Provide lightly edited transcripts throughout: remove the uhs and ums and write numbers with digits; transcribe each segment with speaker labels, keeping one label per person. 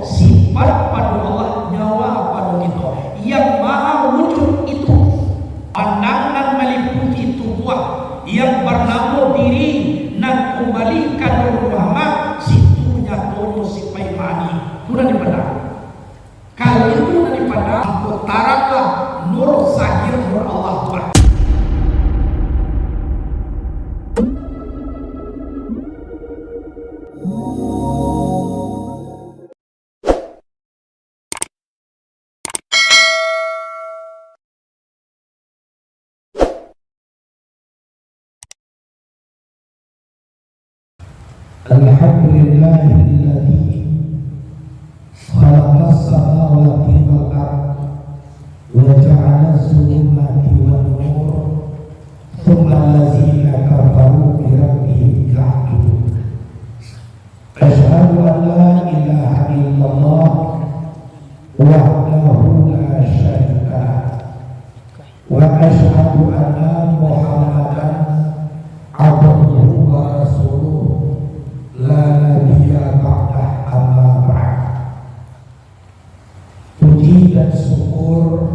Speaker 1: sifat pada Allah nyawa pada kita yang maha wujud itu, pandangan meliputi tubuh yang bernama diri dan kembalikan Nur Muhammad situnya tono sipai mani sudah dipandang. Kalau itu sudah dipandang, putaranlah nur zahir nur Allah Tuhan.
Speaker 2: Alhamdulillahilladzi khalaqas samawati wal ardh wa ja'ala az-zulumati wan nur thumma allazina kafaru bi rabbihim ya'dilun. Asyhadu an la ilaha illallah wahdahu la syarika lah wa asyhadu anna Muhammadan abduhu wa rasuluh la nabiyya ba'dah amma ba'd. Puji dan syukur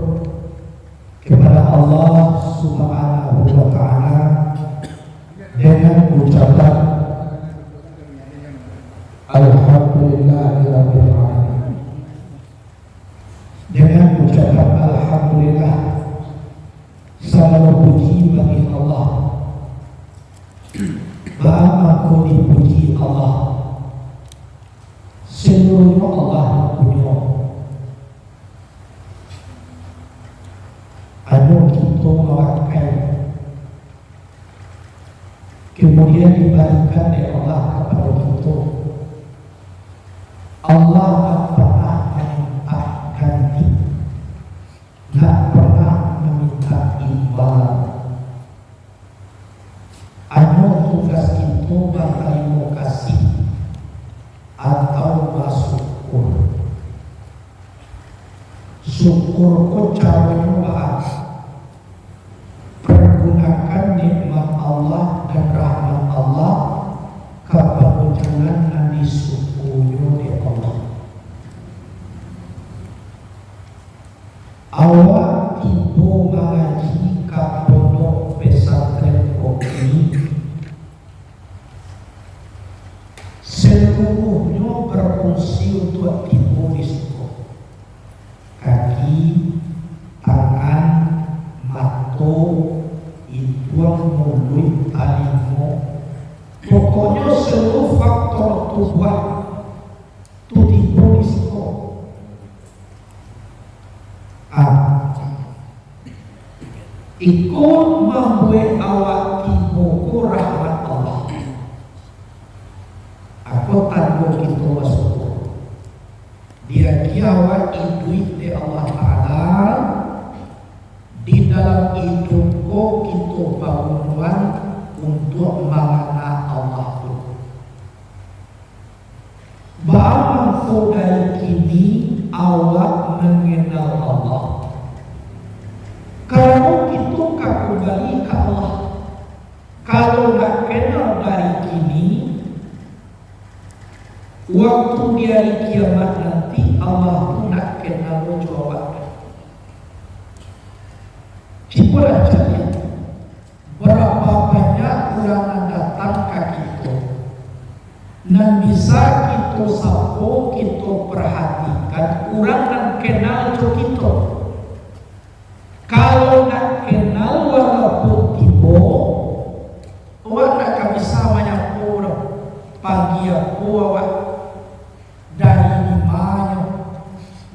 Speaker 2: kepada Allah Subhanahu wa ta'ala dengan ucapan Alhamdulillahirabbil alamin. Dengan ucapan alhamdulillah, segala puji bagi Allah. Maha aku dipuji Allah, seluruhnya Allah punya. Anu kita memakai, kemudian dibalikan oleh Allah kepada kita. Allah tak pernah meminta ganti, tak pernah meminta imbalan. Anu tugas itu berterima kasih atau bersyukur. Syukurku caranya bahas pergunakan nikmat Allah dan rahmat Allah kepada jalan yang disyukuri oleh Allah. Awak tiba mengaji ke pondok pesantren Kopi, seluruhnya berfungsi untuk tiba di situ. Kaki, tangan, mata, hidung, mulut, telinga, pokoknya seluruh faktor tubuh itu tiba di situ. Ikut membuat awak tiba ke rahmat Allah. Aku tangguh kita bersyukur. Dia awak hidup di Allah Ta'ala, di dalam hidupku kita bangunan untuk mengenal Allah itu. Bagaimana dari kini awak mengenal Allah? Kalau kita kembali ke Allah, kalau nak kenal dari kini, waktu di hari kiamat nanti Allah pun nak kenal jawab. Cipulah jadi berapa banyak orang yang datang ke kita, dan bisa kita sapu, kita perhatikan orang yang kenal kita. Kalau nak kenal walaupun tiba, orang nak bisa banyak orang pagi aku awak dari dimana.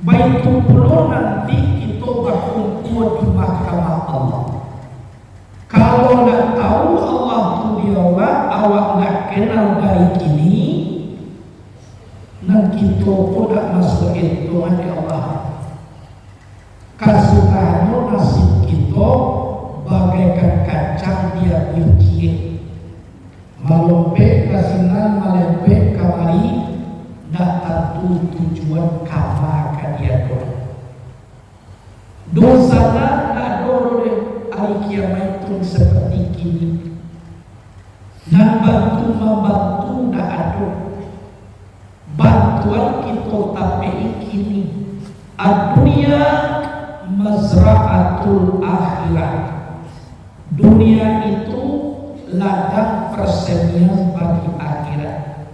Speaker 2: Baik itu pula nanti kita berkumpul di mahkamah Allah. Kalau nak tahu Allah tu dia awak nak kenal dari kini, dan kita pun nak masuk hitungan di Allah. Kasukannya nasib kita bagaikan kacang dia bingkir, melempet ke sinan, melempet kamari, tak tentu tujuan kamar ke dia doang. Dosa tak dorong hari kiamat itu seperti kini, dan bantu membantu tak ada, bantu Tuhan kita tapi kini dunia mazra'atul akhirat. Dunia itu ladang persemian bagi akhirat.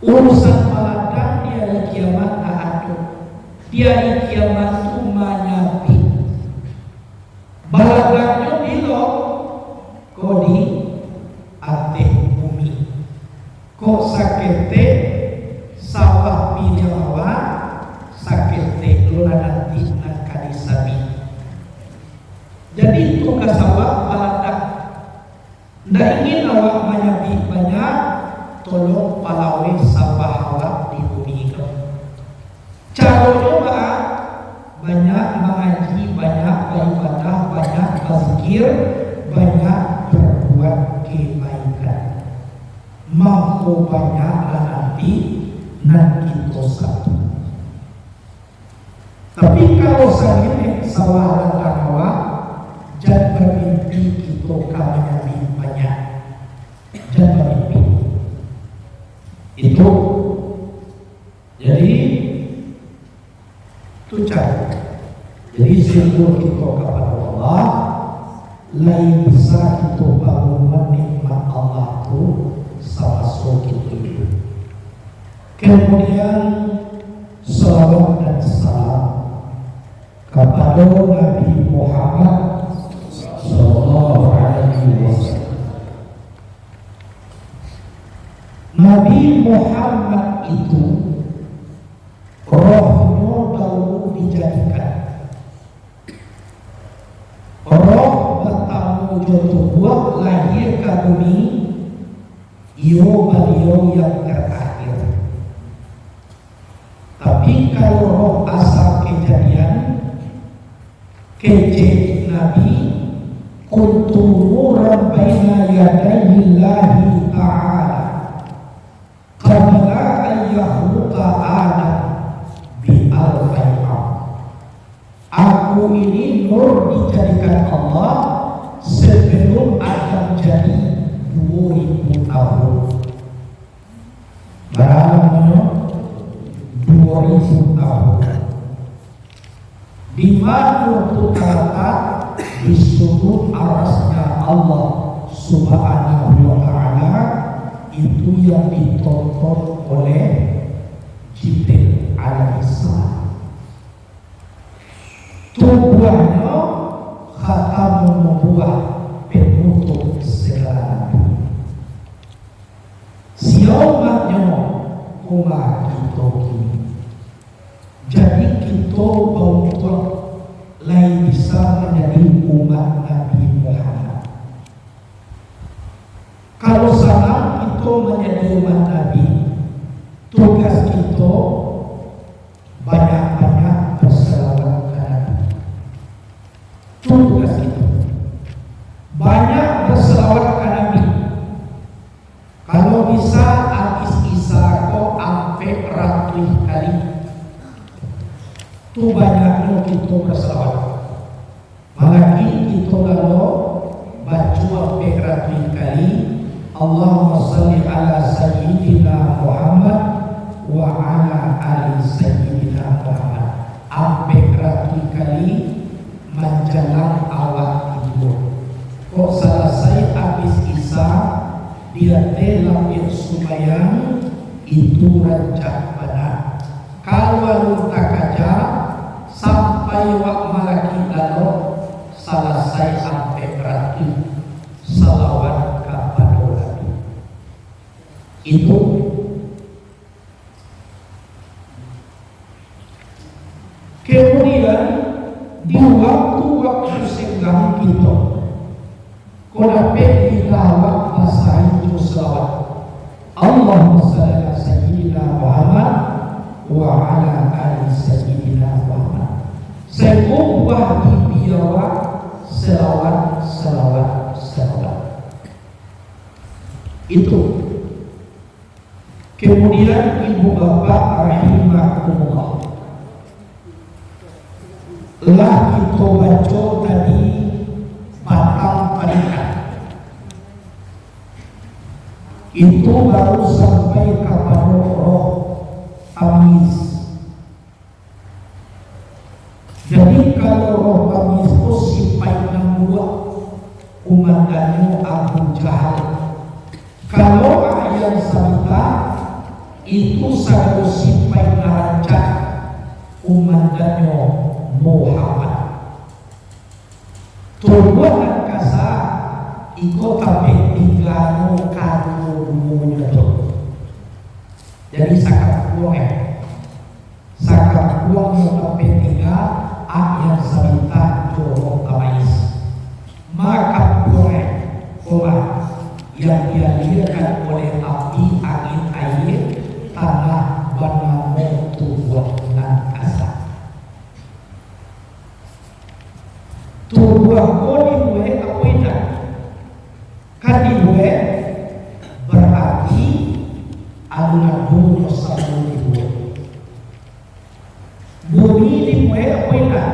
Speaker 2: Urusan maladang dia di kiamat tak ada. Dia di kiamat itu menyapi. Baladangnya dilo kau di atas bumi. Kau sakete sawah pinjawa sakete luna nanti nak kadisabi. Jadi tugas awak baladang. Ndak ingin awak menyapi banyak, tolong palawe sawah awak di bumi itu. Caranya banyak mengaji, banyak beribadah, banyak berzikir, banyak berbuat kebaikan. Mampu banyaklah nanti satu. Tapi kalau saya sawah ladang awak, jangan bermimpi kita kawannya banyak. Jangan bermimpi. Itu jadi itu cara. Jadi syukur kita kepada Allah, lain bisa kita bangun nikmat Allah itu sama kita. Kemudian salawat dan salam kepada Nabi Muhammad sallallahu alaihi wasallam. Nabi Muhammad itu rohnya dahulu dijadikan. Roh bertamu jodoh buah lahir ke bumi, beliau yang terakhir. Tapi kalau roh asal kejadian, kejadian Nabi kuntu nuran baina yadayillahi ta'ala qabla an yakhluqa Adam bi al-fay'am. Aku ini nur dijadikan Allah sebelum Adam jadi 2000 tahun. Berapa? 2000 tahun. Di mana itu terletak? Di sudut arasnya Allah Subhanahu wa ta'ala, itu yang ditonton oleh Jibril alaihissalam. Tubuhnya khatamun nubuwah, penutup segala nabi. Siapa umat kita kini. Jadi kita bangkit lain bisa menjadi umat Nabi Muhammad. Kalau salah kita menjadi umat Nabi, tugas kita banyak-banyak berselawat ke Nabi. Tugas kita banyak berselawat ke Nabi. Kalau bisa habis Isa kok sampai ratus kali. Itu banyaknya kita berselawat. Malaki kita lalu baca sampai ratus kali. Allahumma salli ala sayyidina Muhammad wa ala ali sayyidina Muhammad. Sampai ratus kali menjelang awal tidur. Kok selesai habis Isa, dia telah sembahyang itu rancak benar. Kalau tak kaja sampai wak malaki lalu selesai sampai berarti salawat kepada Nabi. Itu kemudian di waktu-waktu senggang kita kau dapat dilawat bahasa itu salawat. Allahumma salli ala sayyidina Muhammad wa ala ali sayyidina Muhammad. Sebuah dibiawak selawat. Itu. Kemudian ibu bapak rahimahumullah, lah kita baca tadi batang parikan. Itu baru sampai kepada roh apa itu sagala simpai narancak umandanyo Muhammad. Tubuhan kasa iko tapi tinggalno karo dumunyo to. Jadi sakap uang yang tapi tinggal yang sabita jorok tamais. Maka yang dialirkan oleh api, angin, air, tanah, banamo, tubuh, dan kasa. Tubuh ko dibuat apa itu? Kan dibuat berarti alunan bumi sebelum dibuat. Bumi dibuat apa itu?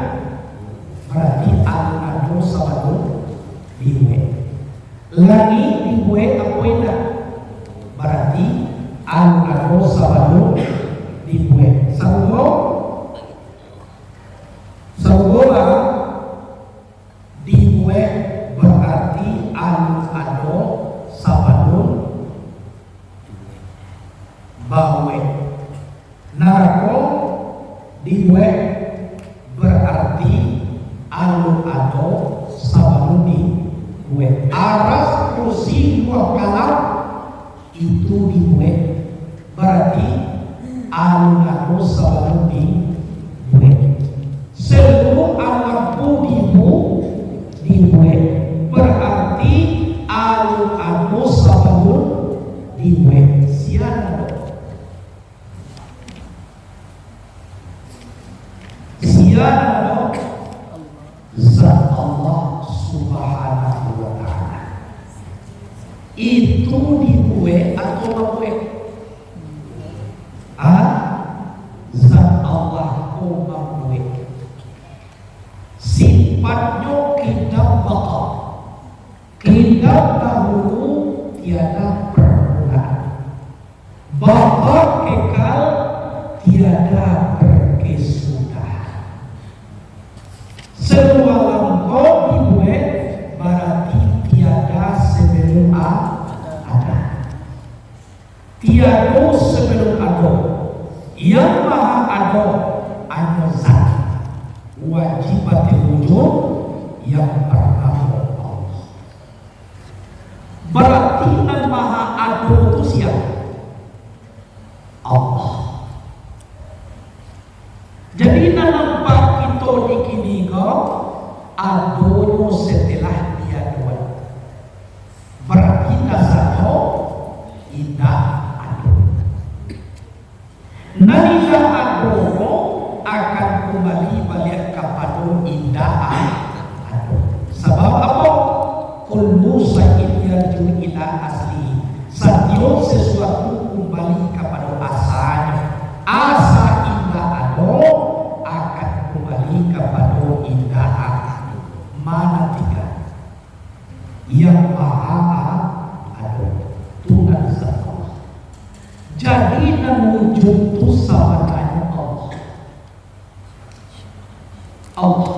Speaker 2: Berarti alunan bumi sebelum dibuat. Langit dibuat apa itu? Berarti alunan bumi sebelum dibuat. Saudara dibuat berarti ado sabadun bawe. Narko dibuat berarti ado sabadun dibuat. Aras kursi dua kalam itu dibuat berarti ado sabadun dibuat. Seluruh alam dibuat berarti ado sabadun dibuat. Siapa Zat Allah Subhanahu wa ta'ala. Itu dibuat atau membuat? Zat Allah membuat. Sifatnya kitab bakal. Kitab dahulu tiada permulaan. Bakal kekal tiada berkesudahan. Semua langkah dibuat berarti tiada sebelum ada. Tiada sebelum ada. Yang maha ada hanya zat. Wajibat wujud yang pertama Allah. Berarti yang maha ada itu siapa? Allah. Jadi nampak kita dikini adono setelah dia dua. Berarti dasarnya tidak ado. Nalika adono akan kembali balik kepada indah ado. Sebab apa? Kullu syai'in yarju ila asli. Setiap sesuatu kembali kepada asalnya. Asa indah ado akan kembali kepada indah ado. Mana tiga? Yang maha ado. Tuhan Allah. Jadi wujud itu sahabatnya Allah.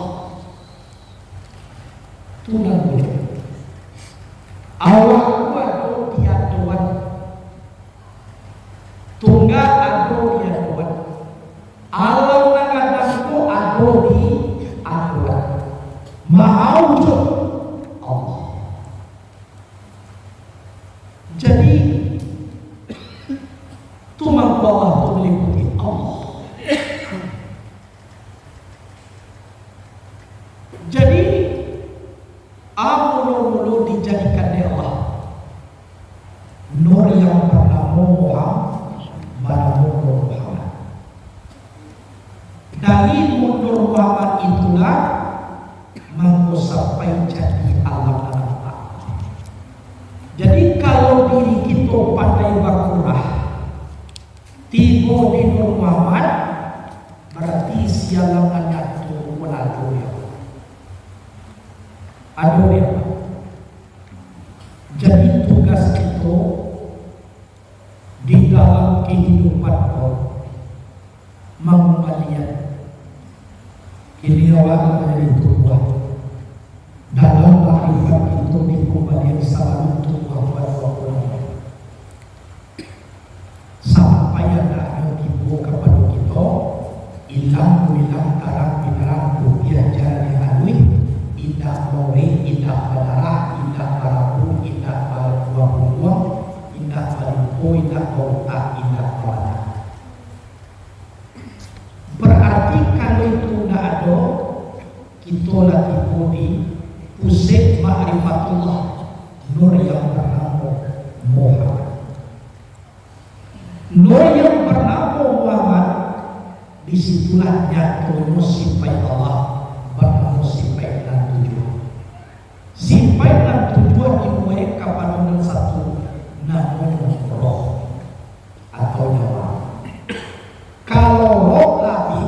Speaker 2: Tuhan wujud. Allah ado dia Tuhan. Tunggal ado dia Tuhan. Alam nakadaku ado di ado. Maha wujud Allah. Jadi Tuhan Allah itu meliputi Allah. Jadi mulu-mulu dijadikan oleh Allah. Nur yang bernama Muhammad. Dari Nur Muhammad itulah mau sampai jadi alam nampak. Jadi kalau diri kita pandai berkurah tiba di Nur Muhammad, berarti sialangannya itu melalui ado dia. Jadi tugas itu di dalam kehidupan mengembalikan kiniawan menjadi tubuh. Dalam makrifat itu dikembalikan selalu tubuh pada waktu sampai lampu hilang tarang pinarang rupiah jalan halui indah more indah badara indah barabu indah buang indah balimpo indah kota indah kawana. Berarti kalau itu tidak ada, kita lagi bodi pusat ma'rifatullah nur yang bernama Muhammad. Nur yang bernama Muhammad disitulah jatuhnya sifat Allah bernama sifat dan tujuan. Sifat dan tujuan dimulai kepada nomor satu namanya roh atau nyawa. Kalau roh lagi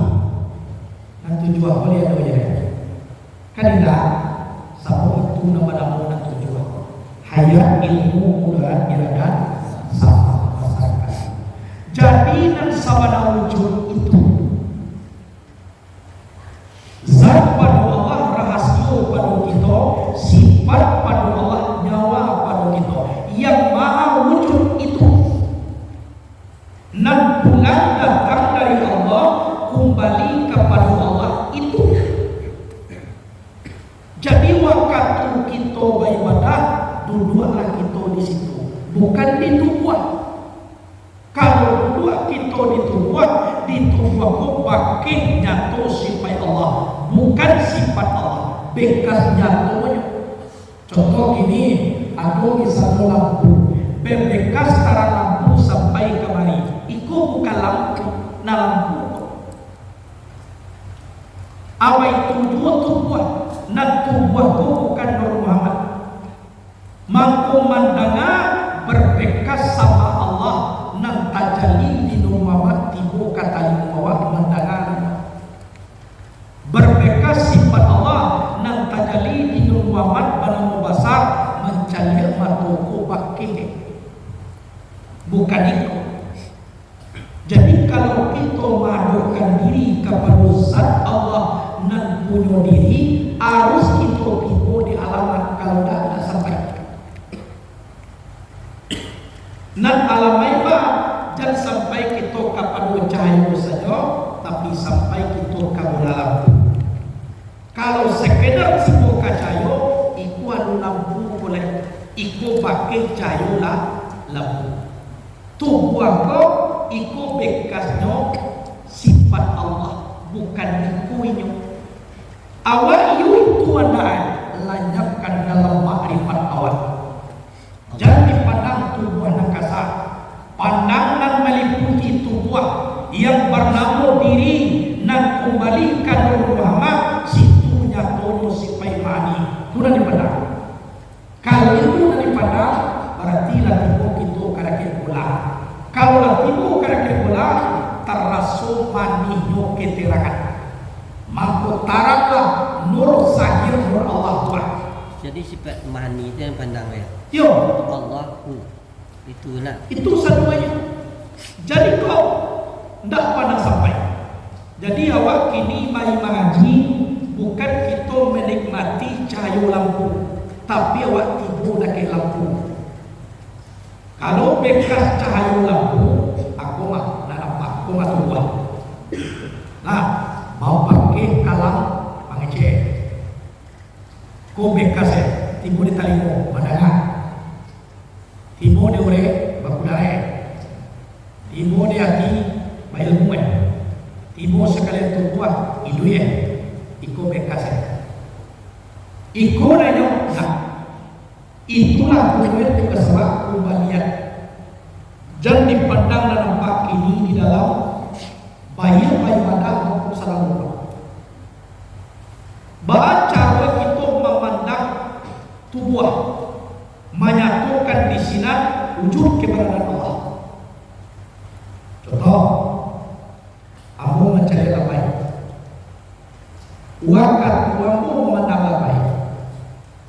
Speaker 2: dan tujuan boleh ada ya. Kan tidak sama itu nama-nama dan tujuan. Hayat ilmu mudarat iradat sama masyarakat. Jadi dan sabana wujud itu zat pada Allah, rahasia pada kita, sifat pada Allah, nyawa pada kita yang maha wujud itu dan pulang datang dari Allah kembali kepada Allah itu. Jadi waktu kita beribadah duduklah kita di situ, bukan di tubuh. Kalau duduk kita di tubuh kok pakai nyatu sifat Allah, bukan sifat Allah, bekas nyatunya. Contoh gini, ada misalnya lampu, bekas taran lampu sampai kemari, itu bukan lampu, nah lampu. Awal tubuh, nah tubuh itu bukan Nur Muhammad. Mangkumandanga berbekas sama Allah nang tajali di Nur Muhammad tibu kata limawat mandangan. Berbekas sifat Allah nang tajali di Nur Muhammad banamu basar mencari matuku pakai. Bukan itu. Jadi kalau kita madukan diri kepada zat Allah nan punya diri, harus kita tiba di alamat kalau tidak sampai. Nan alamai ba jangan sampai kita kepada cahaya saja, tapi sampai kita ke lampu. Kalau sekedar sibuk cahaya, iku anu lampu boleh, iku pakai cahaya lah lampu. Tubuh aku iku bekasnya sifat Allah, bukan ikunya. Awal itu anda lanjutkan dalam makrifat awal. Jangan dipandang tubuh yang kasar. Pandangan meliputi tubuh yang bernama diri dan kembalikan Nur Muhammad situnya tono sifat mani. Itu dah dipandang. Kalau itu dah dipandang, berarti latimu itu karakter bola. Kalau latimu karakter bola, terrasu maninya keterangan. Mampu taraplah nur zahir nur Allah Tuhan.
Speaker 3: Jadi sifat mani itu yang pandang ya.
Speaker 2: Yo,
Speaker 3: Allahu itu nak.
Speaker 2: itu semuanya. Jadi kau tidak pandang sampai. Jadi awak kini mai mengaji bukan kita menikmati cahaya lampu, tapi awak tidur dekat lampu. Kalau bekas cahaya lampu, aku mah nak nampak, aku mah tua. Nah, mau pakai kalang pangece. Kau bekas ya, timbul di talimu, pandangan. Timbul di ore, bakudare. Timbul di hati, bayilmu. Timbul sekalian tubuh, hidu ya. Iko bekas ya. Iko nanya, nah. Itulah kulit kesebab kembalian. Jangan dipandang dan nampak ini di dalam bayar badan maupun salah lupa. Baca kita memandang tubuh menyatukan di sini wujud keberadaan Allah. Contoh, kamu mencari labai, wakat uangmu memandang labai,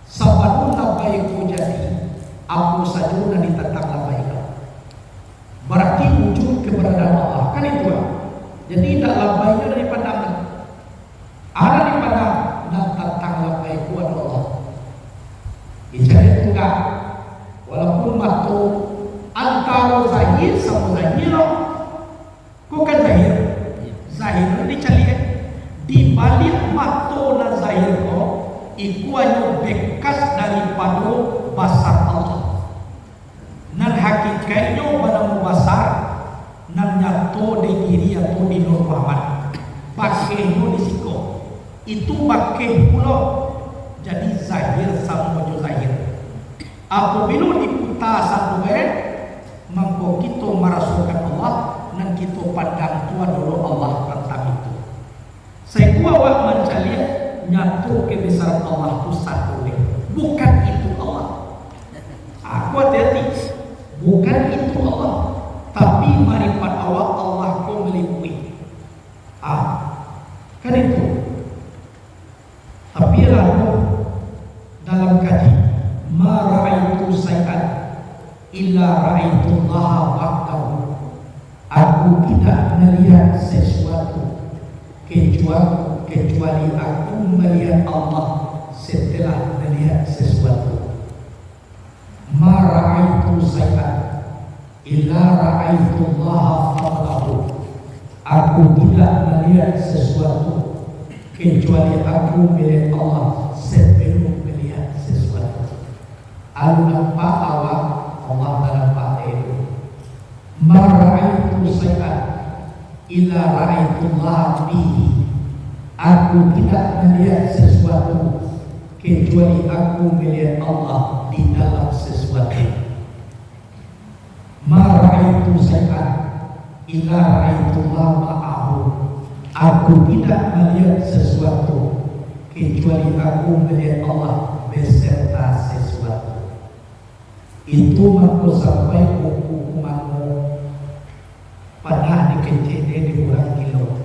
Speaker 2: sabanu labai ku jadi, aku saja dan ditentang labai. Berarti wujud keberadaan Allah kan itu. Jadi tidak labainya dari pandangan, ada di pandang dan tentang labai ku Allah. Jadi enggak, walaupun matu antara zahir sama zahir, kok kan zahir? Zahir dicari
Speaker 1: balik mato na zahir ko ikuanyo bekas daripada basar Allah nan hakikatnya pada basar nan nyato di diri atau di Nur Muhammad pakainya di siko itu pakai pula jadi zahir sama zahir apabila diputar satu mangko kita merasukan Allah nan kita pandang tua dulu Allah tentang itu. Saya awak mencari nyatu kebesaran Allah itu satu bukan itu Allah. Aku hati-hati, bukan itu Allah, tapi marifat awak Allah kau meliputi. Kan itu. Tapi lalu dalam kaji ma ra'aitu say'an illa ra'aitu Allah wahdahu. Aku tidak melihat sesuatu kecuali aku melihat Allah setelah melihat sesuatu. Ma ra'aitu say'an illa ra'aitu Allah wahdahu. Aku tidak melihat sesuatu kecuali aku melihat Allah sebelum melihat sesuatu. Aku nampak awak Allah nampak itu. Ma ra'aitu say'an illa ra'aitu Allah bihi. Aku tidak melihat sesuatu kecuali aku melihat Allah di dalam sesuatu. Ma ra'aitu say'an illa ra'aitu Allah ma'ahu. Aku tidak melihat sesuatu kecuali aku melihat Allah beserta sesuatu. Itu maksud sampai hukumanmu pada dikecil di kurang kilo.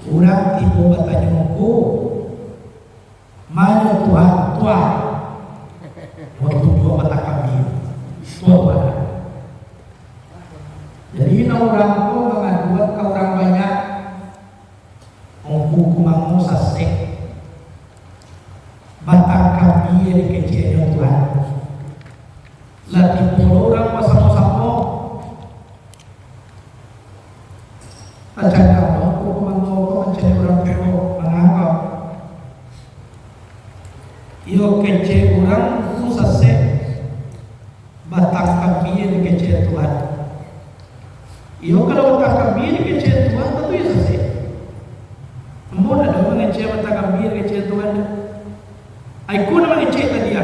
Speaker 1: Orang tipu bertanya aku, mana Tuhan? Tuhan. Waktu dua mata kami, Tuhan. Jadi orang tu mengaduan ke orang banyak, hukumanmu sasek, batang kami yang dikecil Tuhan. Latih puluh orang bersama-sama. Acara aku komando mencari orang kero menganggap. Yo kece orang susah batang kami yang kece Tuhan. Yo kalau batang kami yang kece Tuhan tentu ya susah. Namun ada orang kece batang kami yang kece Tuhan. Aku nama kece tadi ya.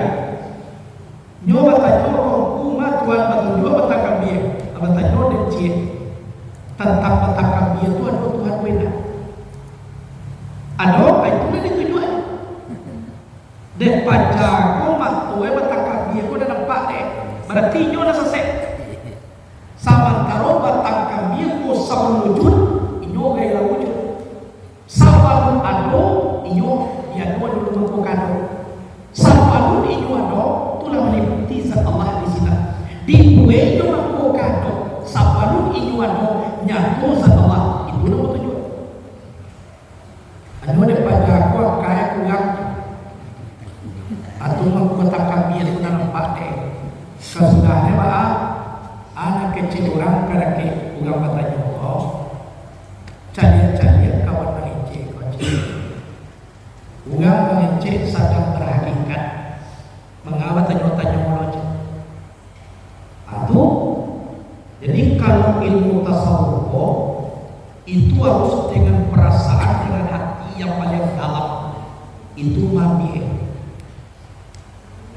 Speaker 1: Nyo batang nyo kuma Tuhan batang nyo batang kami batang nyo kece. Tentang batang kami itu ada Tuhan beda. Ada apa itu yang ditujuan? Dan pada kau matu batang kami aku dah nampak deh. Berarti nyo dah selesai. Samantara batang kami aku sabun wujud, inyo gaya wujud. Sabun ado, inyo dia dua dulu mengkukan. Sabun inyo ado, tulah meliputi zat Allah di sini. Di kue inyo mengkukan. Sabun inyo ado. Nyatu zat Allah itu nama tujuan. Anu daripada aku kayak kurang atau mengkotak kami itu nampak deh. Kesudahnya bah anak kecil orang kerana kurang bertanya oh calian kawan mengecek orang mengecek sadang berhakikat mengawat tanya-tanya orang atau jadi kalau ilmu tasawuf itu harus dengan perasaan, dengan hati yang paling dalam. Itu mami.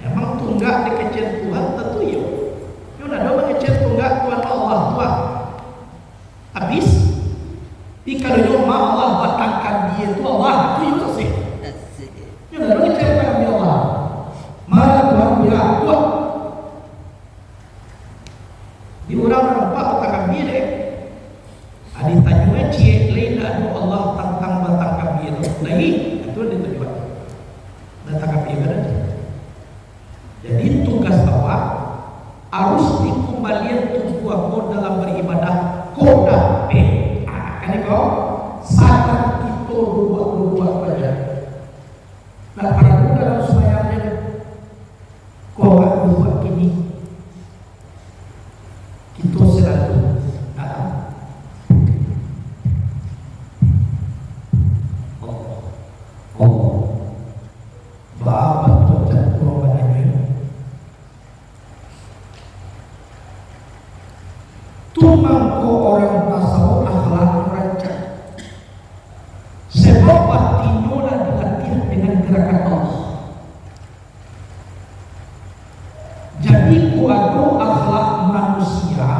Speaker 1: Memang tunggak dikecil Tuhan tentu ya. Yo ada mengecil tunggak Tuhan Allah Tuhan. Habis jika dia Allah batangkan dia itu Allah itu yo selesai. Yo ada mengecil dia Allah. Mana Tuhan bilang Tuhan. Di orang nampak batang kami deh. Ada tanya cie lain ada Allah tentang batang kami itu. Lagi itu ditujuan. Batang kami berada. Jadi tugas awak harus dikembalikan tubuh aku dalam beribadah. Koda kan itu sadar itu dua pada. Nah pada itu dalam semayangnya koda dua kini. Itu selalu
Speaker 2: mangko orang tasawuf akhlak rancak. Sebab batinnya dilatih dengan gerakan Allah. Jadi kuadu akhlak manusia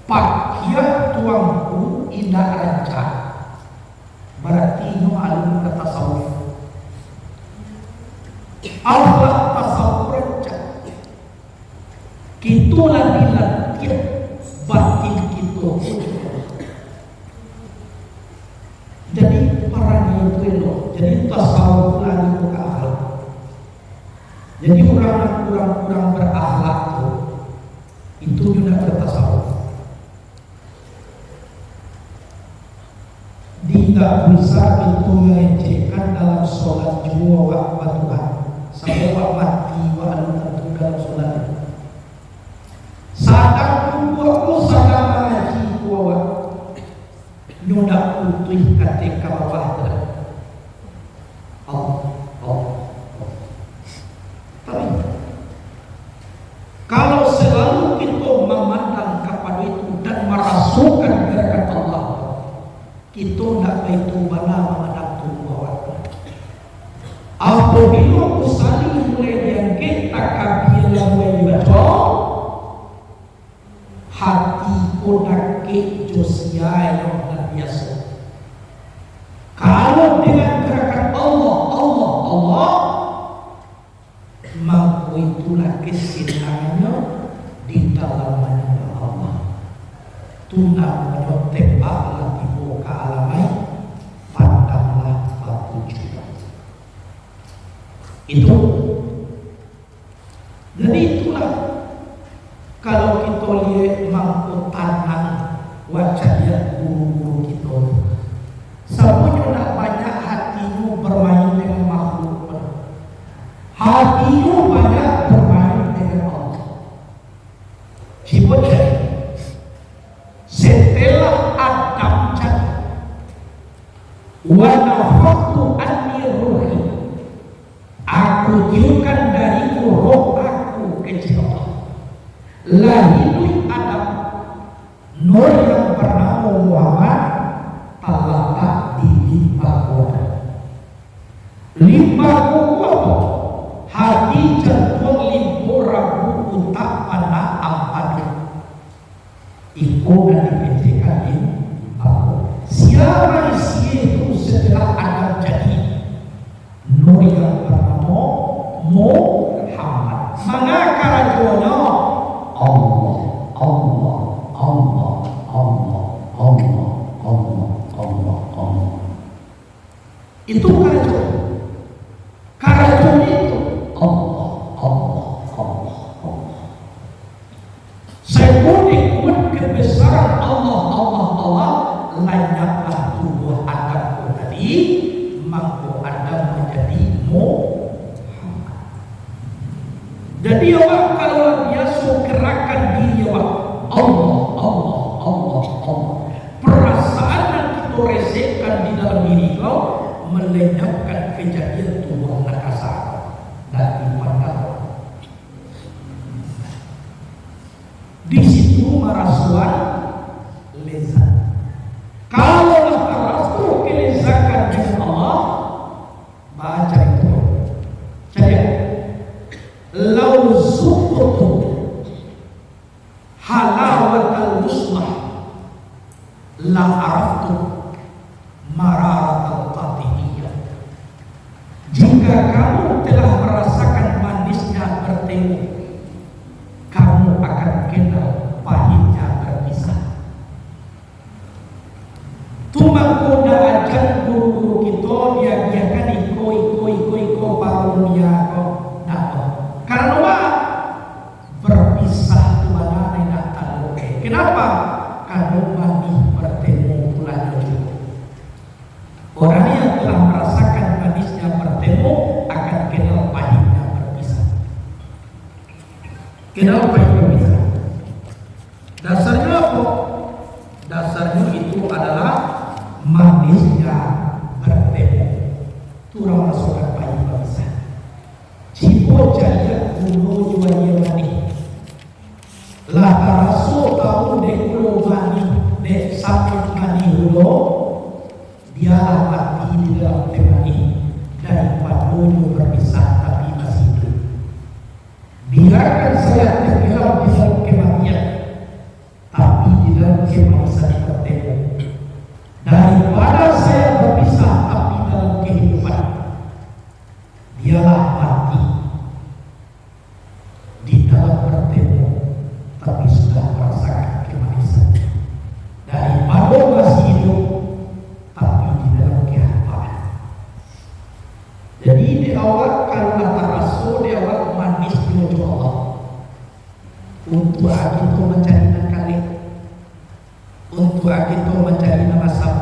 Speaker 2: pakia tuangku indah rancak. Berarti ini alun kata tasawuf. Akhlak tasawuf rancak. Kitulah dilatih batin kita. Jadi perannya itu loh. Jadi tasawuf lagi buka akhlak. Jadi orang berakhlak itu juga bertasawuf. Tidak bisa itu melecehkan dalam sholat juga wa Tuhan. Sampai wa mati wa tentu dalam sholat. Sadang kuku sadang mengaji kuwa nyodak putih ketika bawah tapi kalau selalu kita memandang kepada itu dan merasukan gerakan Allah, kita tidak itu benar memandang itu bawah. Apabila usali mulai yang kita kabila mulai hati konak josia yang biasa. Kalau dengan gerakan Allah, mampu itulah kesenangannya di dalam menyembah Allah. Tunang menyotembaklah di muka alamai, pandanglah batu juga. Itu. Jadi itulah. Kalau kita lihat mampu tanam wajah dia guru-guru kita, semuanya nak banyak hatimu bermain dengan makhluk, hatimu banyak bermain dengan Allah. Hibut setelah Adam jadi, wa nafakhtu anni ruhi, aku tiupkan dariku roh aku ke jiwa. Lahirui Adam, nur yang bernama Muhammad terletak di limbah koda. Limbah koda, hati jantung limbo rabu utak panah ampadu. Iko dan dipecahkan di limbah koda. Siapa isi itu setelah Adam jadi? Nur yang bernama Muhammad. Mengapa rajunya? Allah. Itu karajon itu Allah. Saya ikut kebesaran Allah. Lanyaplah tubuh Adam tadi, mampu Adam menjadi Muhammad. Jadi orang kalau biasa gerakan diri Allah. Perasaan yang kita resekkan di dalam diri kau melenyapkan kejadian tubuh nakasa dan dipandang. Di situ merasuan lezat. Kalau terlalu kelezatan dengan Allah, baca itu. Jadi, lau zuqtu halawatal muslah la araftu mararatal qatiyah. Jika kamu telah merasakan manisnya bertemu, kamu akan kenal pahitnya berpisah. Tumbang kuda ajar guru-guru kita dia kan iko baru dia karena berpisah kemana tidak tahu. Kenapa? Karena manis bertemu pula juga. Orang yang telah merasakan manisnya bertemu akan kenal pahitnya berpisah. Kenal pahit berpisah. Dasarnya apa? Dasarnya itu adalah manisnya bertemu. Turun masukkan pahit berpisah. Cipo jaya kuno jual manis. Lah rasul tahu dalam kemah bisa bertemu. Daripada saya berpisah tapi dalam kehidupan, dialah mati di dalam bertemu tapi sudah merasakan kemanisan. Daripada masih hidup tapi di dalam kehampaan. Jadi di awal karena terasul di awal manis di wajah Allah. Untuk kita mencari nakali, untuk kita mencari nama sam,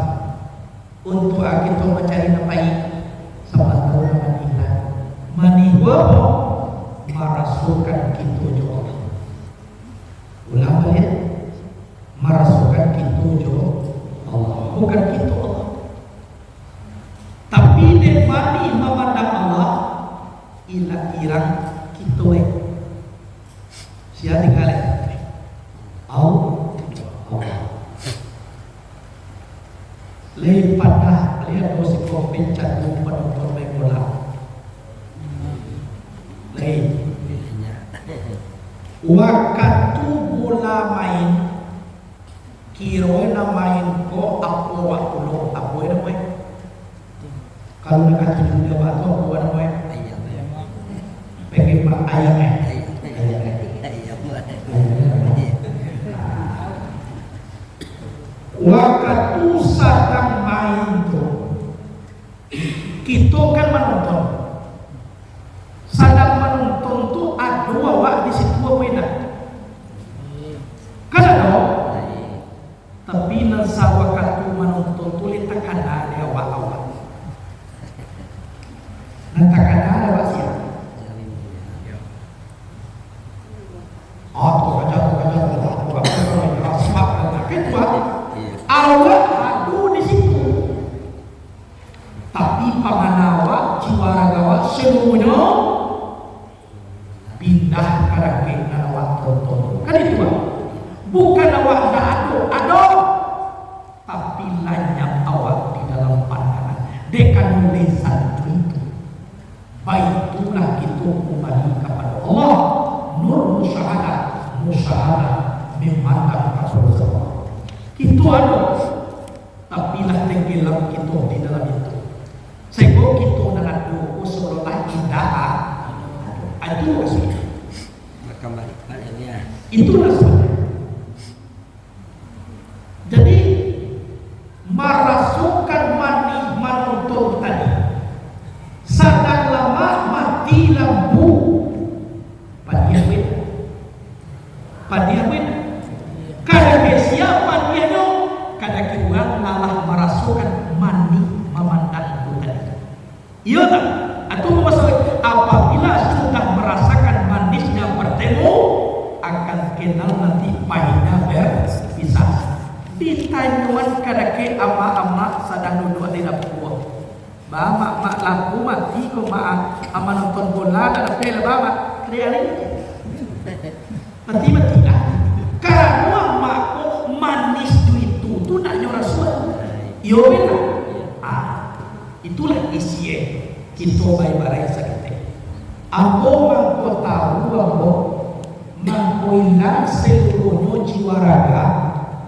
Speaker 2: untuk kita mencari napai, sama tahu nama ilah. Maniwa merasukan kita jo. Ulang balik, merasukan kita jo Allah, bukan kita Allah. Tapi dia mani memandang Allah, ilah irang kita siapa tinggal Allah lepas dah lihat musik pencat lupa nonton main bola waktu bola main kira na main ko apa waktu lo apa yang main kalau nak kasih dia waktu apa yang main pengen mak ayamnya waktu sedang main tuh kita kan menonton, sedang menonton tuh ada awak di situ apa kan ada tapi nasa waktu menonton tuh letakkan ada awak letakkan ada awak siapa awak adu di situ, tapi panganawa jiwa ragawa semuanya pindah pada kena awak tonton. Kan itu bukan awak ado, tapi lanyap awak di dalam pandangan. Dekan lisan itu, baitulah itu kembali kepada Allah. Nur musyahadah memandang Rasulullah. Itu ada, tapi lah tenggelam kita di dalam itu. Sehingga kita dengan doa seolah indah, itu maksudnya. Itulah sebenarnya. Jadi merasukan mani menonton tadi, sedang lama mati lampu, padiawin. Kadang siapa dia no? Kadang kiuang ngalah merasukan mani memandang itu tadi. Iya tak? Atau masalah apabila sudah merasakan manisnya bertemu, akan kenal nanti pahitnya berpisah. Ditanyuan kadang ama sedang duduk di dapur. Mak laku mati ko ama nonton bola dan apa lah bamak kriali. Mati lah. Karena makko manis itu tu nak nyorasul. Yo bela. Itulah isi kita bayi-bayi sakit. Ambo mangko tahu ambo mangko hilang seluruhnya jiwa raga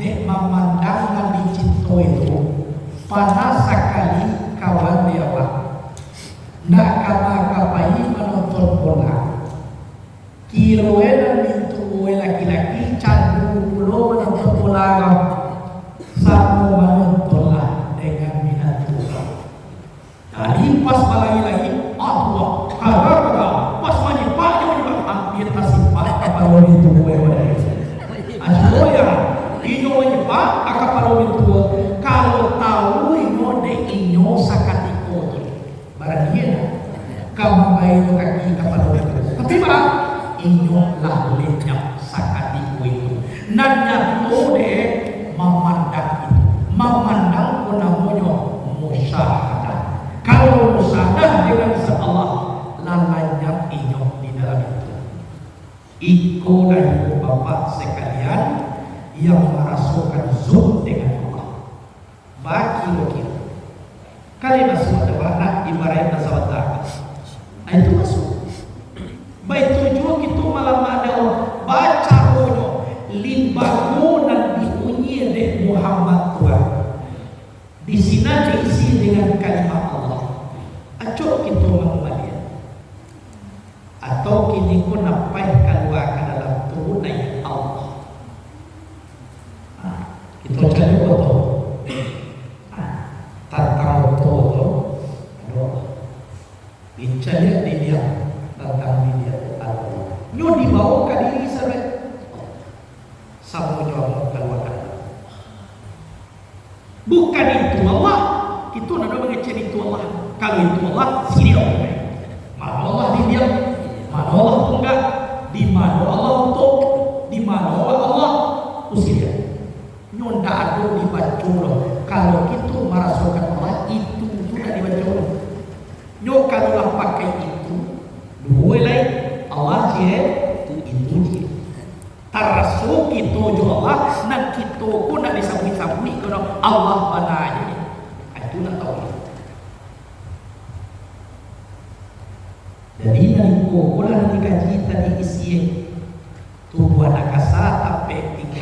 Speaker 2: dek memandang di cinta itu panas sekali kawan dia pak. Nak kapai menonton bola. Kiroena mintu laki-laki candu pulau menonton bola sama menontonlah dengan minat Tuhan. Dari pas balai lagi, Allah kagak pas menyimpah juga hampir tersimpah kapal itu Ajoya inyo menyimpah kapal itu kalau tahu inyo de inyo sakatiko barang dia kamu bayi kaki kapal itu tapi pak inyo lah lenyap sakatiko itu nanya tu de memandang pun namanya musyahadah. Kalau musyahadah dengan Allah lalanyap inyo di dalam itu. Iko dan ibu bapak sekalian yang merasukan zoom dengan Allah. Bagi lokil. Kali masuk ada anak ibarat nasawat itu masuk. Baik tujuan kita malam ada baca rono limbahu dan diunyi Kita cari betul. Tentang betul. Aduh. Bicara dia tentang dia Allah. Nyo dibawa ke diri sampai sama jawab keluarkan. Bukan itu Allah. Itu nada mengecek itu Allah. Kalau itu Allah, sini Allah. Mana Allah di dia? Mana Allah enggak? Di mana Allah untuk? Di mana Allah usir? Nyo ndak ada dibaca loh. Kalau itu merasukan Allah itu sudah dibaca loh. Nyo kalau lah pakai itu, dua lain Allah je itu je. Terasuk itu jo Allah, nak kita pun nak disambung-sambung kalau Allah mana aja. Itu nak tahu. Jadi nanti pula nanti kaji tadi isi tubuh akasa sampai 3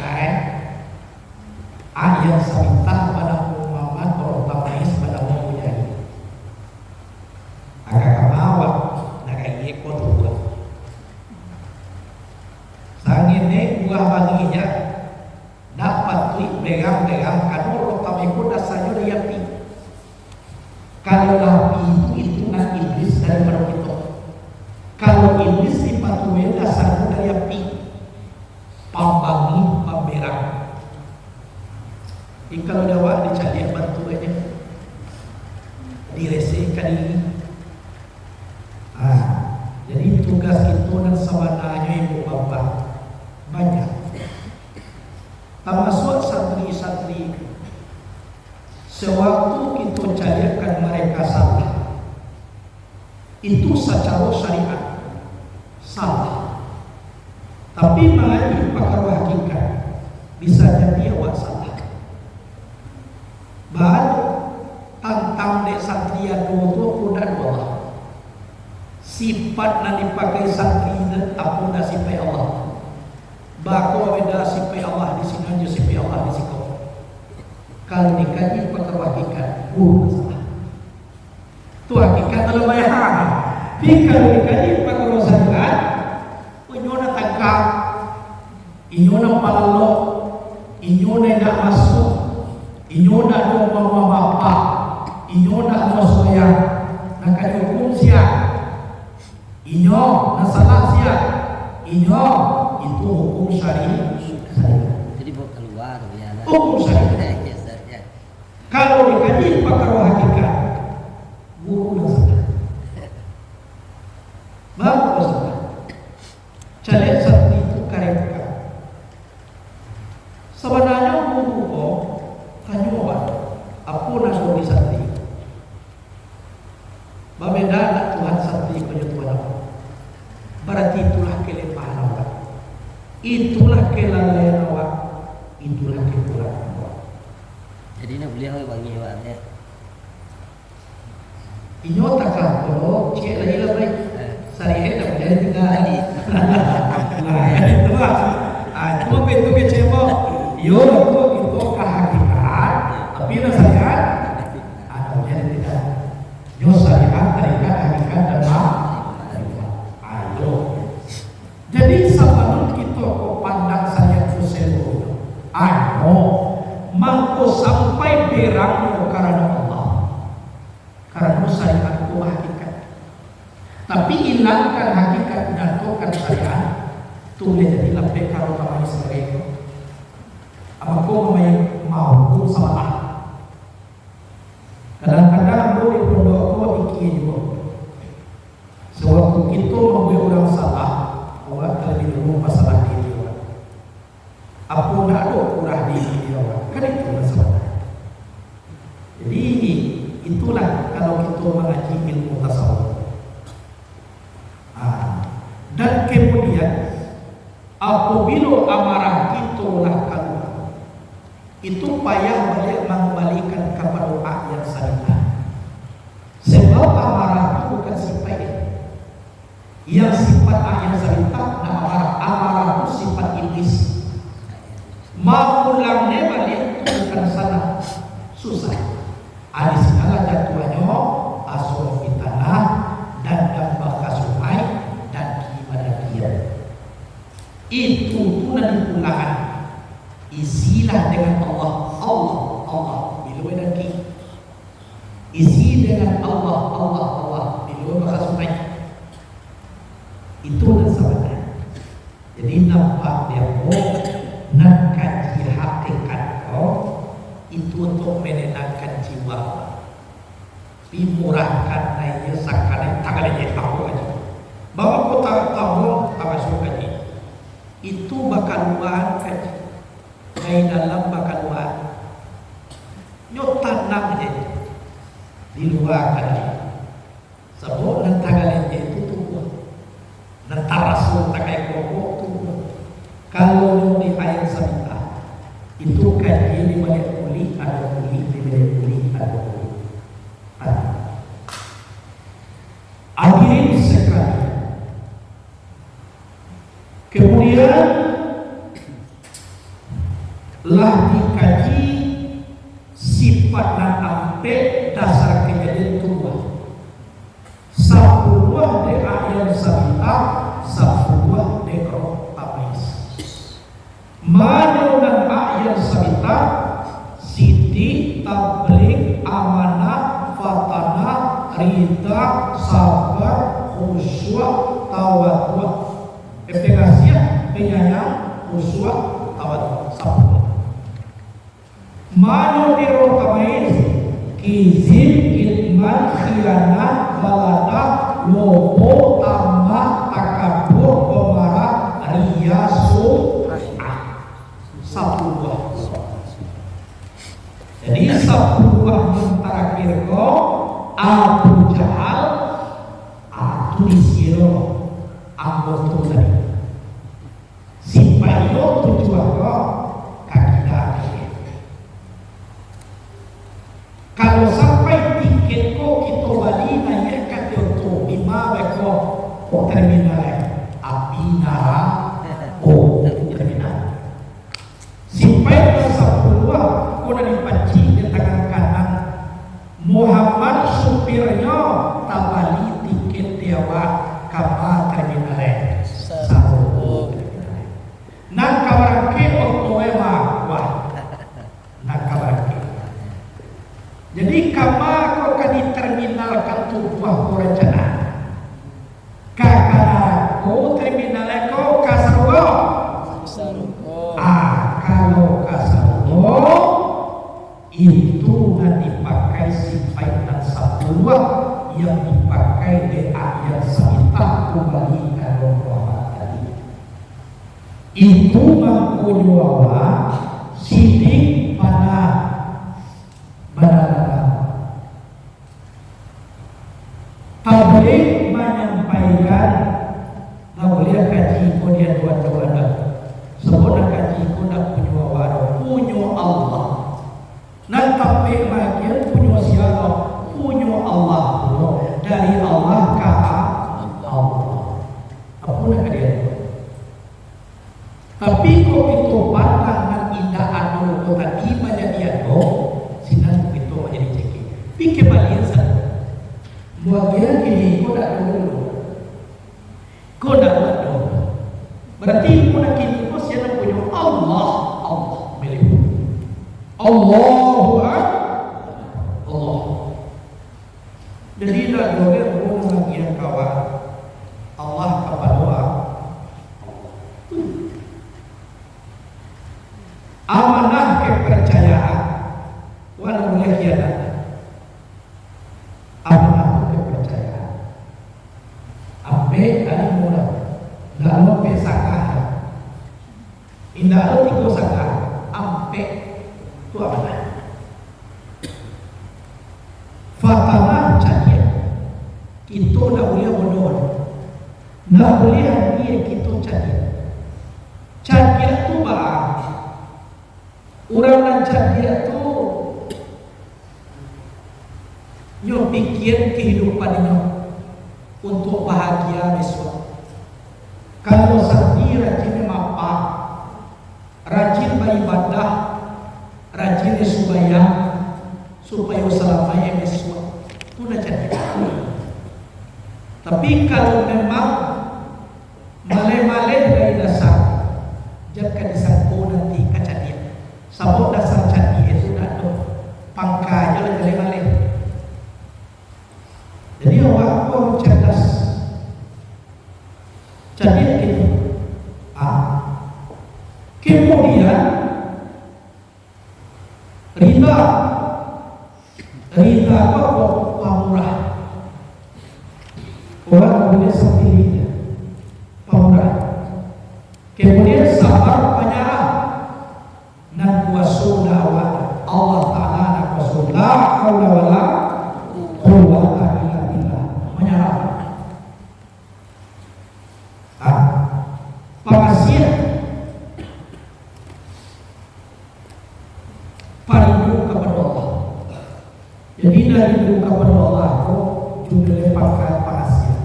Speaker 2: ayat sabitah pada Muhammad Muhammad pada Muhammad. Agak kamawat nak kaji ko tubuh. Sangin ni buah baginya dapat tu begang-begang kanur kami pun dasarnya dia pi. Kalau api itu nak iblis daripada kita. Kalau iblis dipatuhi dasarnya dari api, pambangi, pamerang. Jadi kalau dakwah dicari bantu aja, diresihkan ini. Jadi tugas itu dan sebenarnya ibu bapak banyak. Termasuk santri-santri. Sewaktu kita carikan mereka salah, itu secara syariat salah. Tapi mengaji pakar hakikat bisa jadi awak salah. Baru tantang dek santria dua kuda dua. Sifat yang dipakai santri apa dah sifat Allah. Bako beda sifat Allah di sini aja sifat Allah di situ. Kalau dikaji pakar hakikat, masalah. Itu hakikat dalam banyak hal. Tapi kalau dikaji pakar syariat, inyona tangkap, inyona palalo, inyona nak masuk, inyona ada mama bapa, inyona ada soya, nak hukum siap, inyo nak salah siap, inyo itu hukum syariat.
Speaker 3: Jadi bawa keluar ya.
Speaker 2: Hukum syariat. Kalau dikaji pakar hakikat, guru salah. Baru salah. Cari satu itu kareka. Sebenarnya guru kok tanya apa nak di santri. Berbeda nak Tuhan santri penyutuan apa? Berarti itulah kelemahan awak. Itulah kelalaian awak. Itulah kekurangan awak.
Speaker 3: Jadi nak beliau bagi awak ya.
Speaker 2: Inyo takkan kalau cik lagi lah baik. Saya dah boleh tinggal lagi. Nah, itu lah. Cuma bentuk kecewa. Yo, itu kehakikat. Tapi nak saya, boleh tidak. Yo syariat, tarikat, hakikat dan ayo. Jadi sebelum kita pandang syariat sosial, ayo, mangko sampai berang karena Allah. Karena syariat itu hakikat. Tapi hilangkan hakikat dan tokan syariat, tu boleh jadi lebih kalau kami sebagai itu. Apa kau mau hukum salah? Kadang-kadang boleh pondok kau ikir juga. Sewaktu kita membuat orang salah, orang terlebih dulu masalah diri orang. Apa nak ada kurang diri orang? Kan itu masalah. Jadi itulah kalau kita mengaji ilmu tasawuf. Dan kemudian apabila amarah kita lah keluar, itu payah balik mengembalikan kepada doa yang salihah. Sebab amarah itu bukan sifat yang sifat yang salihah. Amarah itu sifat iblis. Mau pulangnya balik itu bukan sana susah. Ada segala jatuhnya asal fitanah dan dampak sungai dan ibadah dia. Itu pun nanti pulangan isilah dengan
Speaker 1: dengan Allah, Allah, Allah. Bila lagi isi dengan Allah, Allah, Allah. Bila bahasa sungai itu dan sebenarnya. Jadi nampak dia nak kaji hakikat itu untuk menenangkan jiwa, dimurahkan naiknya sakit tangan dia tahu aja. Bawa kota tahu awasuk kaji itu bakal luar kaji. Dari dalam bakal luar nyot tanam je di luar tadi sebab nantagal je itu tumbuh nantarasul takai pokok tumbuh. Kalau di air sabita itu kaji di balik kulit ada kulit, di balik kulit ada kulit. Hadirin sekali, kemudian lah dikaji sifat dan aspek dasar kejadian tua. Sapuluh de ayat sabita, sapuluh de roh tabais. Manu dan ayat sabita, sidi, tabligh, amanah, fatanah, rida, sabar, khusyuk, tawadhu. Kasih, penyayang, khusyuk, tawadhu. Sapuluh. Manu diro tamaiz kizib, kitman, khianat, balada, lobo, tamak, takabur, pemarah, riya, sum'ah. 10 Jadi 10 yang terakhir kau Abu Jahal itu disiro anggota tadi. Simpayo tujuan kau kaki kaki. Kalau sampai tiket ko kita bali na ya kato bima beko terminal apina terminal simpai sapuluh ko na dipanci di tangan kanan Muhammad supirnya tabali tiket dewa kama terminal sapuluh nan kawarake otoema wah nan kawarake. Jadi kama kau kan di terminal tubuh rencana. Kakak kau terminal kau kasarwo. Kalau kasarwo itu nggak dipakai sifat dan sapuluh yang dipakai di ayat sabita kembali kalau Muhammad tadi. Itu mengkunyuawa sidik mana tabligh menyampaikan boleh kaji kemudian dua-dua sebab kaji nak punya Allah nak tabligh bagian punya siapa punya Allah dari Allah ke Allah apa nak dia tapi kok itu pandangan indah anu tadi menjadi sinan itu menjadi cekik pikir balian sana bagian ini kau tak dulu, kau tak ada. Berarti kau nak kini kau siapa punya Allah, Allah milik Allahu Akbar, Allah. Jadi nak doa pun bagian kawan Allah kepada doa. Amanah kepercayaan, walau boleh khianat. Amanah dari mula lalu pesakah indah tiga sakah ampe tu apa fatanah cadia kita dah boleh bodoh dah boleh dia kita cadia tu bah orang dan cadia tu nyo pikir kehidupannya untuk bahagia besok. Kalau sakti rajin mapa, rajin beribadah, rajin sembahyang supaya selamanya besok. Itu dah jadi. Tapi kalau memang maleh-maleh dari dasar, jangan disangkut nanti kejadian. Sabot dasar
Speaker 2: Jadi itu. Kemudian Rida kok pamurah. Orang kemudian seperti ini, pamurah. Kemudian sabar penyerah dan kuasa dakwah Allah Taala dan kuasa la haula wala quwwata illa billah. Menyerah. Pengasih parindu kepada Allah. Jadi dari rindu kepada Allah itu juga lepaskan pengasih.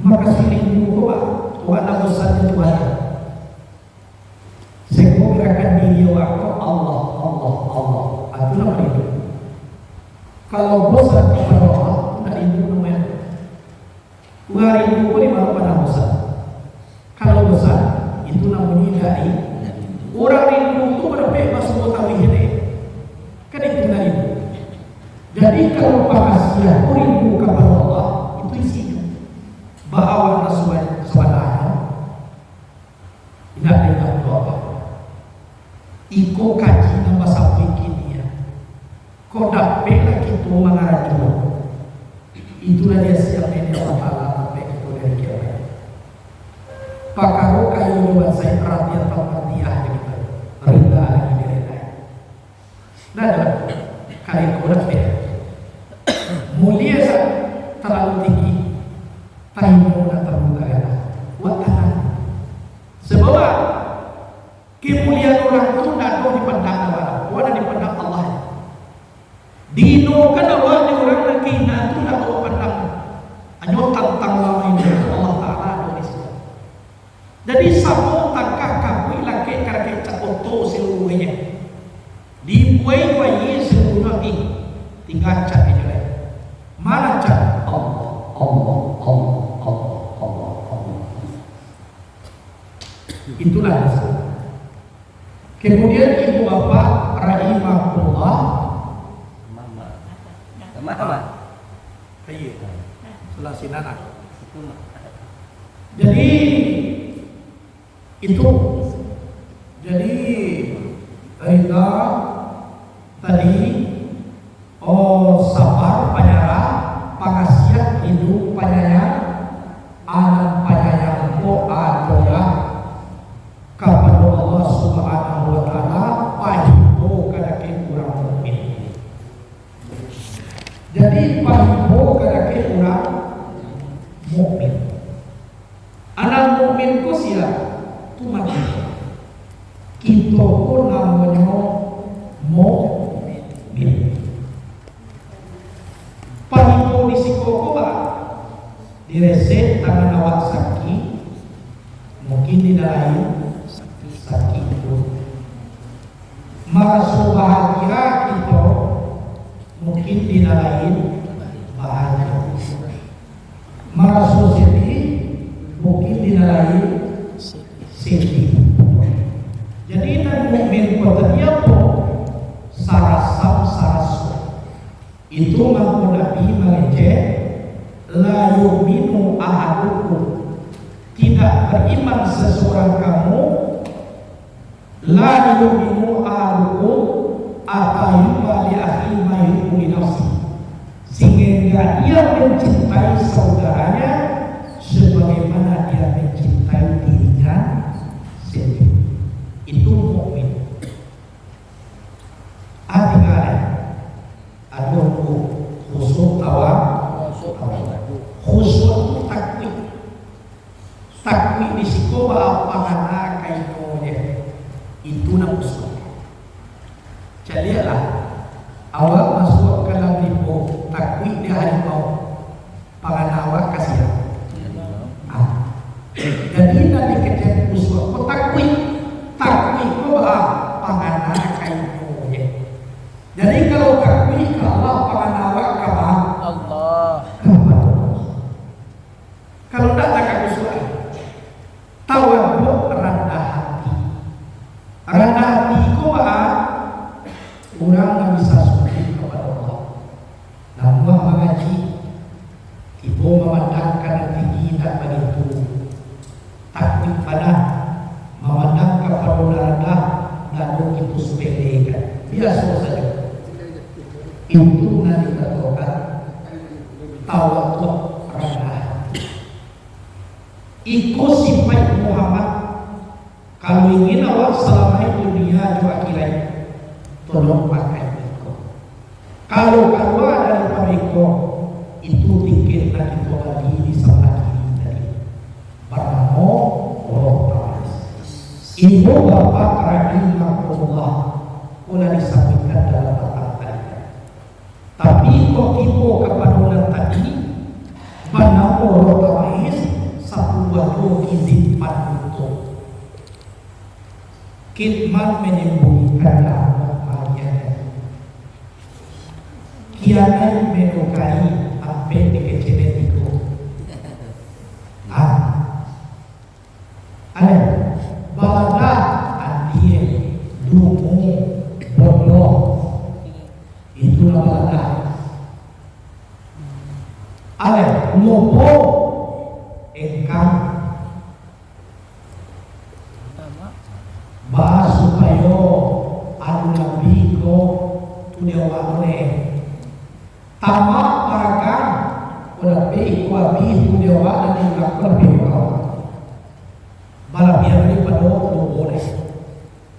Speaker 2: Maka rindu Tuhan bosan Tuhan. Saya gerakan diri waktu Allah. Itu nama rindu. Kalau bosan kepada Allah, tidak rindu namanya. Tuhan rindu boleh malu pada bosan. Kalau bosan, itu namanya dari orang rindu itu berapa masuk tahu ini. Kan itu dari rindu. Jadi kalau pengasih rindu kepada Allah, itu isinya. Bahwa sebenarnya tidak ada doa. Iko kaji nama sampai kini ya. Kau dapat lagi tu mengarah juga. Itulah dia siap ini Allah Taala sampai itu dari kiamat. Pakaro kayu buat saya perhatian perhatian gitu. Rinda lagi direndai. Nah, kali kau dapat mulia terlalu tinggi. Tahu dan terbuka ya, watahan. Sebab kemuliaan orang itu tidak dipandang Allah, bukan dipandang Allah. Dino kan Allah di orang lagi itu tidak tahu pandang. Hanya tentang lama ini Allah Taala dari situ. Jadi sama tangkah kamu lagi kerja cakoto seluruhnya. Dibuai seluruhnya tinggal cat aja. Mana cat Allah. Itulah dasar. Kemudian ibu bapak rahimahullah,
Speaker 3: Mama.
Speaker 2: Iya. Selasi anak. Jadi itu. Jadi Rida tadi sabar penyerah, pengasih hidup penyayang, alam penyayang adalah kepada Allah Subhanahu wa taala pahibo kada ke urang mukmin. Jadi pahibo kada ke urang mukmin. Anak mukmin ku sia tu mati. Kita pun namanya mukmin. Pahibo di sikoko ba direset tangan awak sakit mungkin di dalam sakit itu merasa bahagia kita mungkin tidak lain bahagia merasa sedih mungkin tidak lain sedih. Jadi dan mukmin pertanyaan sarasam sarasu itu mampu Nabi mengejek la yu'minu ahadukum, tidak beriman seseorang kamu, la yu'minu ahadukum atayuba li akhi ma yuhibbu li nafsi, sehingga dia mencintai saudaranya sebagaimana dia mencintai dirinya sendiri. Itu mukmin. Artinya ada khusyuk tawa, khusyuk itu takwik di siko apa karena kainonya itu nak khusyuk. Jadilah awak masuk ke dalam limbo takwik di harimau, panganawa kasihan. Jadi nanti kejadian khusyuk takwik itu pangana kainonya. Jadi kalau takwik Allah panganawa kabah
Speaker 3: Allah.
Speaker 2: Kalau tidak tak khusyuk. Tawaduk rendah hati. Rendah hati itu orang yang bisa suci kepada lalu itu sepelekan biasa saja. Itu nanti katakan tawadhu rendah. Ikut sifat Muhammad. Kalau ingin awak selama dunia juga kira tolong pakai itu. Kalau keluar dari mereka itu dikit lagi kembali di sebelah kiri tadi. Bernama Allah Ta'ala. Ibu bapak rahimahullah pula disampaikan dalam batang tadi. Tapi kok ibu kepada tadi bernama Allah Ta'ala sebuah izin panutup. Khidmat menyembuhkan bahagia. Kianai menukai apa di kecil itu. Ada balada adie dumu bodoh itulah balada. Ada lopo engkang bahas supaya anu nabi ko tudewa oleh tamak parakan udah be kuabi tudewa dan ingkang lebih bawah malah biar ini pada lu boleh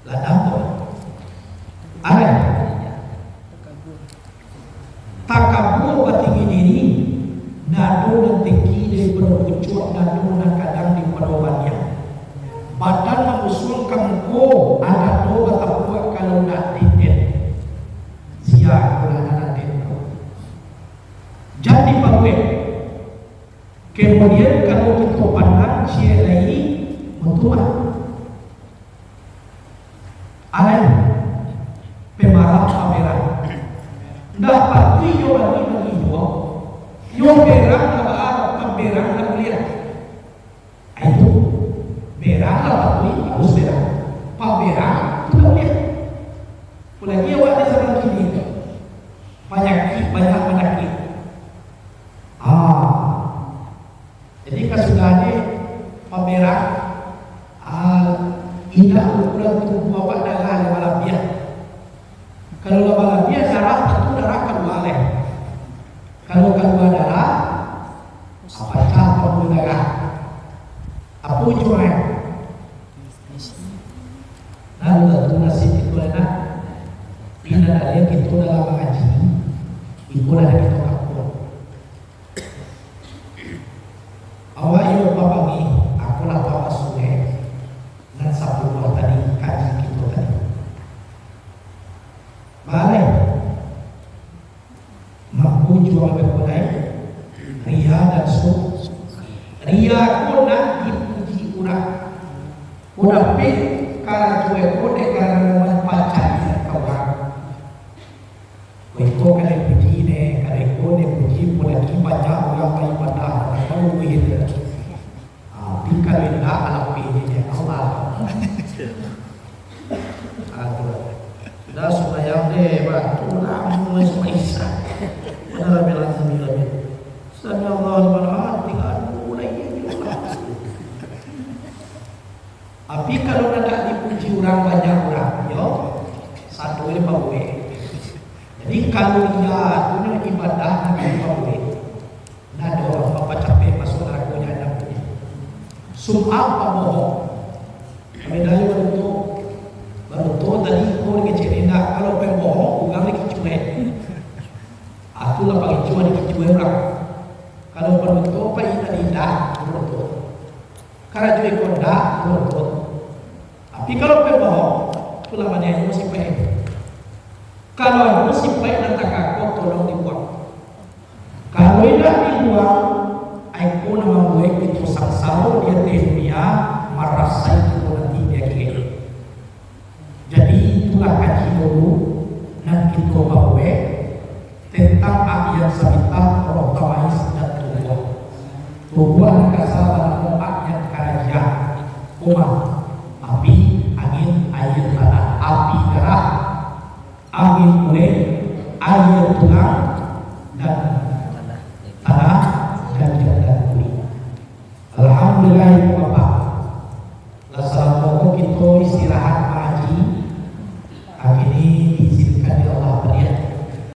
Speaker 2: ladang tu ada takabur batingi diri nado dan tinggi dari berpucuk nado dan kadang di pedomannya badan mengusul kemko ada doa tak kalau nak didet siap kalau nak didet jadi bawe kemudian kalau kita pandang cia lagi mentua alai pemarah pameran dapat yo bagi dua yo perang dapat pameran nak lihat itu merah lah harus merah pameran itu lihat mulai dia waktu zaman kini banyak penyakit jadi kesudahannya pameran indah ukuran tubuh bapak darah lewalabiah. Kalau lewalabiah darah tentu darah kedua leh. Kalau kedua darah apa campur darah? Apa ujungnya? Lalu tentu nasib itu enak. Bila ada yang kita dalam mengaji, itulah yang kita kapur. Awak yo bapak ni, aku lah bapak sungai. Dan satu buah tadi kaji kita tadi. Balik mampu jual berkulai ria dan su. Ria ko nak dipuji urang. Udah pik kalau jual ko dengan pacar kawan. Ko kalau puji ne, kalau ko ne puji boleh dibaca orang lain pada kalau begitu. Tinggal indah alam ini Allah. Dah sembahyang deh, batu lamu semasa. Benar bilang sembilan. Sami Allah subhanahu tinggal mulai. Tapi kalau nak dipuji orang banyak orang, yo satu ini bawe. Jadi kalau dia punya ibadah nak bawe, nak ada orang apa capek masuk neraka ada. Sum'ah apa bohong? Medali baru tu tadi kau ni cerita kalau pembohong ugang lagi cuek. Aku lah pakai cuek ni cuek orang. Kalau baru tu apa ini tidak baru tu. Karena cuek konda baru tu. Tapi kalau pembohong tu lah mana yang mesti baik. Kalau mesti baik nanti kau tolong dibuang. Kalau tidak dibuang, aku nama baik itu sangsara dia dunia merasa itu nanti dia kiri. Jadi itulah kaji dulu dan kita bawa tentang ayat sabitah Allah Ta'ala dan tubuh. Tubuh adalah kasar ayat kerajaan umat api, angin, air, tanah, api, darah, angin, kulit, air, tulang, dan